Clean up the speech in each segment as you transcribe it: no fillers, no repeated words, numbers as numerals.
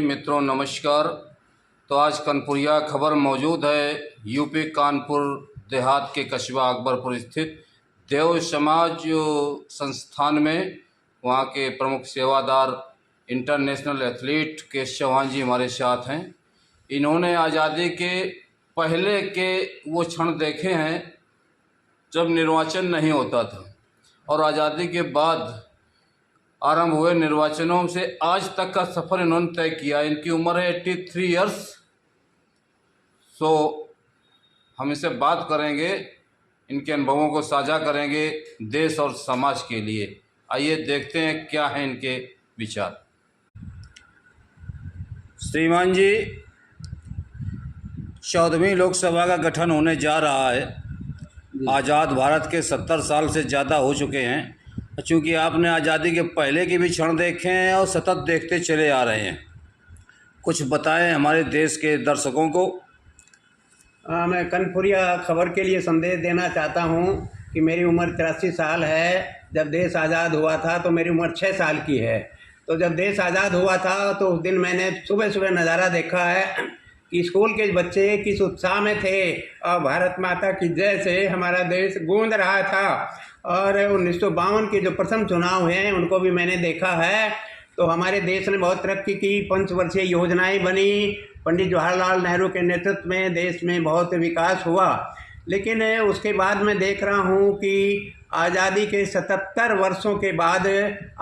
मित्रों नमस्कार। तो आज कनपुरिया खबर मौजूद है यूपी कानपुर देहात के कस्बा अकबरपुर स्थित देव समाज संस्थान में। वहाँ के प्रमुख सेवादार इंटरनेशनल एथलीट केश चौहान जी हमारे साथ हैं। इन्होंने आज़ादी के पहले के वो क्षण देखे हैं जब निर्वाचन नहीं होता था, और आज़ादी के बाद आरंभ हुए निर्वाचनों से आज तक का सफ़र इन्होंने तय किया। इनकी उम्र है 83 इयर्स। सो हम इससे बात करेंगे, इनके अनुभवों को साझा करेंगे देश और समाज के लिए। आइए देखते हैं क्या है इनके विचार। श्रीमान जी, 14वीं लोकसभा का गठन होने जा रहा है। आज़ाद भारत के 70 साल से ज़्यादा हो चुके हैं। चूँकि आपने आज़ादी के पहले के भी क्षण देखे हैं और सतत देखते चले आ रहे हैं, कुछ बताएं हमारे देश के दर्शकों को। मैं कनपुरिया खबर के लिए संदेश देना चाहता हूं कि मेरी उम्र 83 साल है। जब देश आज़ाद हुआ था तो मेरी उम्र 6 साल की है। तो जब देश आज़ाद हुआ था तो उस दिन मैंने सुबह सुबह नज़ारा देखा है कि स्कूल के बच्चे किस उत्साह में थे और भारत माता की जय से हमारा देश गूंज रहा था। और 1952 के जो प्रथम चुनाव हैं उनको भी मैंने देखा है। तो हमारे देश ने बहुत तरक्की की, पंचवर्षीय योजनाएं बनी, पंडित जवाहरलाल नेहरू के नेतृत्व में देश में बहुत विकास हुआ। लेकिन उसके बाद मैं देख रहा हूं कि आज़ादी के 77 वर्षों के बाद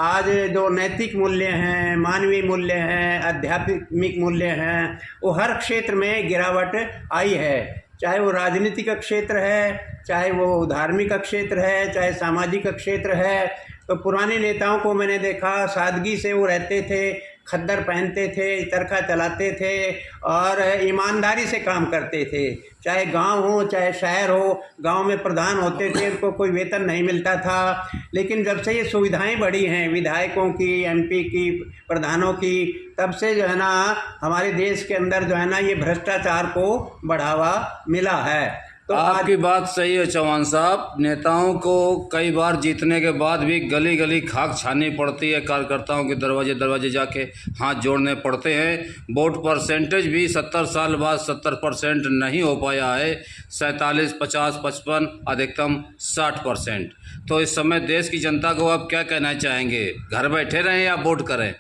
आज जो नैतिक मूल्य हैं, मानवीय मूल्य हैं, आध्यात्मिक मूल्य हैं, वो हर क्षेत्र में गिरावट आई है। चाहे वो राजनीतिक क्षेत्र है, चाहे वो धार्मिक क्षेत्र है, चाहे सामाजिक क्षेत्र है। तो पुराने नेताओं को मैंने देखा, सादगी से वो रहते थे, खद्दर पहनते थे, चरखा चलाते थे और ईमानदारी से काम करते थे। चाहे गांव हो चाहे शहर हो, गांव में प्रधान होते थे, उनको कोई वेतन नहीं मिलता था। लेकिन जब से ये सुविधाएं बढ़ी हैं विधायकों की, एमपी की, प्रधानों की, तब से जो है ना हमारे देश के अंदर जो है ना ये भ्रष्टाचार को बढ़ावा मिला है। तो आपकी बात सही है चौहान साहब। नेताओं को कई बार जीतने के बाद भी गली गली खाक छानी पड़ती है, कार्यकर्ताओं के दरवाजे दरवाजे जाके हाथ जोड़ने पड़ते हैं। वोट परसेंटेज भी 70 साल बाद 70% नहीं हो पाया है। 47, 50, 55, अधिकतम 60%। तो इस समय देश की जनता को आप क्या कहना चाहेंगे, घर बैठे रहें या वोट करें?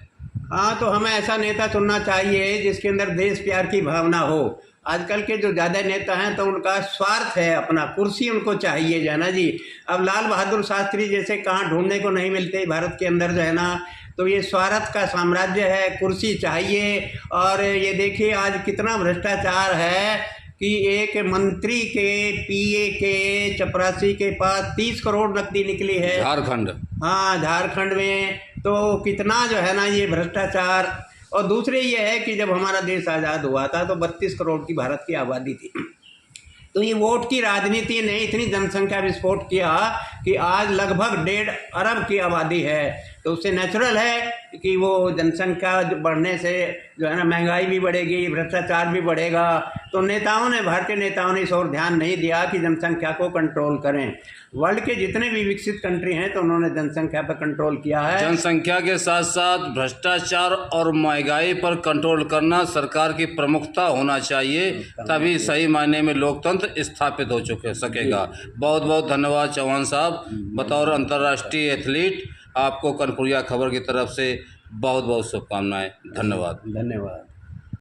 हाँ, तो हमें ऐसा नेता चुनना चाहिए जिसके अंदर देश प्यार की भावना हो। आजकल के जो ज़्यादा नेता हैं तो उनका स्वार्थ है, अपना कुर्सी उनको चाहिए जो है ना जी। अब लाल बहादुर शास्त्री जैसे कहाँ ढूंढने को नहीं मिलते भारत के अंदर जो है ना। तो ये स्वार्थ का साम्राज्य है, कुर्सी चाहिए। और ये देखिए आज कितना भ्रष्टाचार है कि एक मंत्री के पीए के चपरासी के पास 30 करोड़ नकदी निकली है झारखंड। हाँ, झारखंड में। तो कितना जो है ना ये भ्रष्टाचार। और दूसरे ये है कि जब हमारा देश आज़ाद हुआ था तो 32 करोड़ की भारत की आबादी थी। तो ये वोट की राजनीति ने इतनी जनसंख्या विस्फोट किया कि आज लगभग 1.5 अरब की आबादी है। तो उससे नेचुरल है कि वो जनसंख्या बढ़ने से जो है ना महंगाई भी बढ़ेगी, भ्रष्टाचार भी बढ़ेगा। तो नेताओं ने, भारतीय नेताओं ने इस ओर ध्यान नहीं दिया कि जनसंख्या को कंट्रोल करें। वर्ल्ड के जितने भी विकसित कंट्री हैं तो उन्होंने जनसंख्या पर कंट्रोल किया है। जनसंख्या के साथ साथ भ्रष्टाचार और महंगाई पर कंट्रोल करना सरकार की प्रमुखता होना चाहिए, तभी सही मायने में लोकतंत्र स्थापित हो सकेगा। बहुत बहुत धन्यवाद चौहान साहब। बतौर अंतर्राष्ट्रीय एथलीट आपको कनपुरिया खबर की तरफ से बहुत बहुत शुभकामनाएं। धन्यवाद।